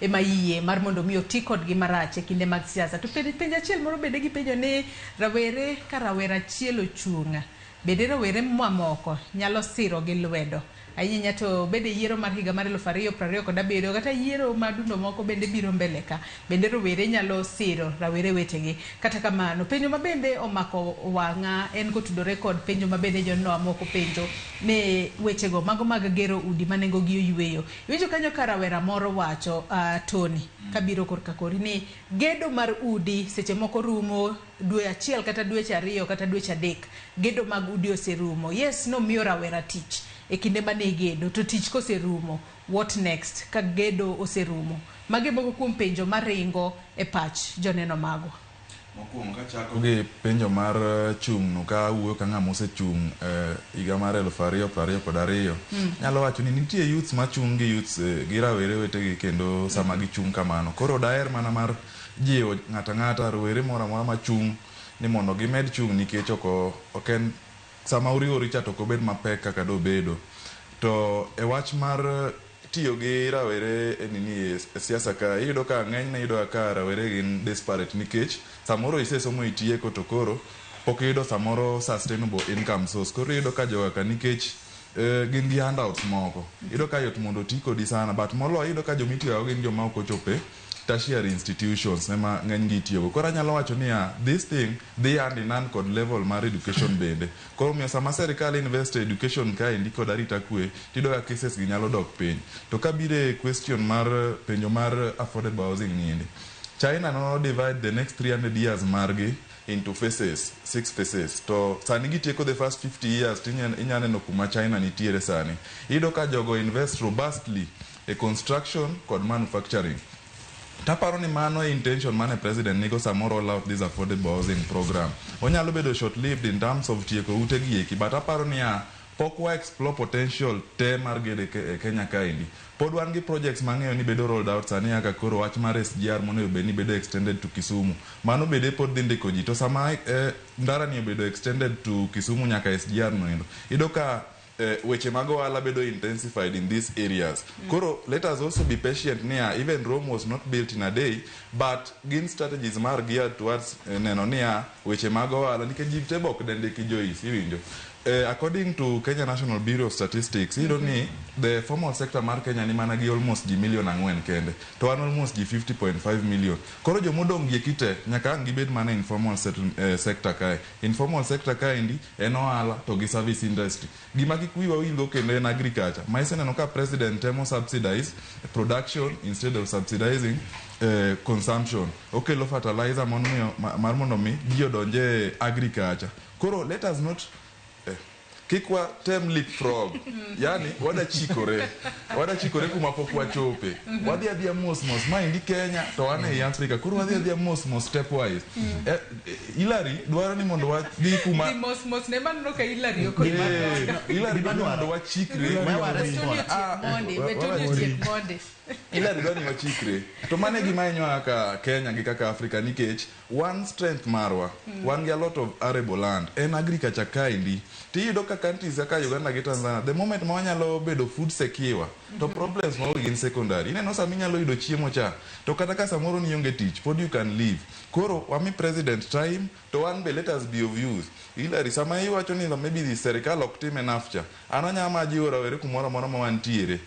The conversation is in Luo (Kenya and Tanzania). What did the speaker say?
ema yie mar mondo mi oti kodgi marach e kinde mag siasa. To penj achiel moro bende gipenjo ni rawere ka rawera achiel ochung', bende rawere mamoko nyalo siro gi lwedo ahinya to bende yiero mar higa mar 2027 kata yiero madundo moko bende biro mbele ka, bende rawere nyalo siro rawere wetegi. Kata kamano penjo ma bende omako wang'a en kotudore kod penjo ma bende jono moko penjo ne wechego mago mag gero udi manengo gi oyweyo. Iwinjo kanyo ka rawera moro wacho Tonny kabiro korka kori ni gedo mar udi seche moko rumo dwe achiel kata dweche ariyo kata dweche adek, gedo mag udi oserumo. Yes, no miyo rawera tich e kinde mane gedo, to tich koserumo, what next ka gedo oserumo? Mage moko kuom penjo maringo e pach joneno mago. Mokuongo ka chako gi penjo mar chung' no ka wuoyo ka ng'ama osechung' higa mar 2022, nyalo wacho ni nitie youths machung' gi youths gi rawere wetegi kendo sama gichung' kamano. Koro daher mana mar jiwo ng'ata rawere moro amora machung' ni mondo gimed chung' nikech ok en sama uriwori cha to ok obed mapek kaka dobedo. To e wach mar tiyo gi rawere e siasa ka, iyudo ka ng'enyne iyudo ka rawere gin desperate nikech samoro isesomo itieko to koro pok iyudo samoro sustainable income source. Koro iyudo ka joga ka nikech gin gi handouts moko, iyudo ka yot mondo ti kodi sana, but molo iyudo ka jomitiyogo gin joma ok ochope tertiary institutions ema ng'eny gi tiyogo. Koro anyalo wacho ni this thing dhi hand in hand kod level mar education bende. Koro miyo sama sirkal invest e education kaendi kod arita kwe, tido ka cases gi nyalo dok piny. To kabire question mar penjo mar affordable housing niende, China no divide the next 300 years margi into phases, 6 phases. To sani gitieko the first 50 years inyaneno kuma China nitiere sani. Iyudo ka jogo invest robustly e construction kod manufacturing. Taparo ni mano e intention mane president nigo samoro roll out this affordable housing program. Onyalo bedo short lived in terms of tieko ute gi eki, but aparo ni pok wa explore potential te mar gede Kenya kaendi. Pod wan gi projects mang'eyo ni bedo rolled out sani aka koro wach mar SGR monego bed ni bedo extended to Kisumu. Mano bede pod dhi ndiko ji. To sama ndara ni bedo extended to Kisumu nyaka SGR no endo, iyudo ka weche mag ohala bedo intensified in these areas. Koro let us also be patient near even Rome was not built in a day, but gin strategies mar geared towards neno niya weche mag ohala nikech ji te bok dende ki jois iwinjo. According to Kenya National Bureau of Statistics, you don't need the formal sector mar Kenya ni mana gi almost G million ang'wen kende. To an almost G 50.5 million. Koro jo modong gi kite nyaka ang gibed mana informal sector kai. Informal sector kai indi en ohala to gi service industry. Gima kikuiwa wilgo kendo en agriculture. Maisena no ka president temo subsidize production instead of subsidizing consumption. Okay, lo fertilizer mar mondo mi ji odonje agriculture. Koro let us not kikwa tem leapfrog. Yani wada chikore kuma pok wachope. Wadhi adhia mos ma indi Kenya to wane e Africa. Kuro wadhi adhia mos stepwise. Hilary dwaro ni mondo wadhi kuma mos ne man no ka Hilary oko Hilary dwaro mondo wachikre. Hilary dwaro ni wachikre. To mane gima inyo aka Kenya gi kaka Africa nikech one strength marwa, wan gi a lot of arable land en agriculture kaendi. Tiyudo ka countries kaka Uganda gi Tanzania, the moment ma wanyalo bedo food secure, to problems ma gin secondary. Ineno sami nyalo yudo chiemo cha, to kata ka samoro ni onge tich, pod you can live. Koro wami president time, to one be let us be of use. Hilary sama iwacho ni maybe the sirkal ok tim enough cha, an anyama jiwo rawere kumoro amora ma wantiere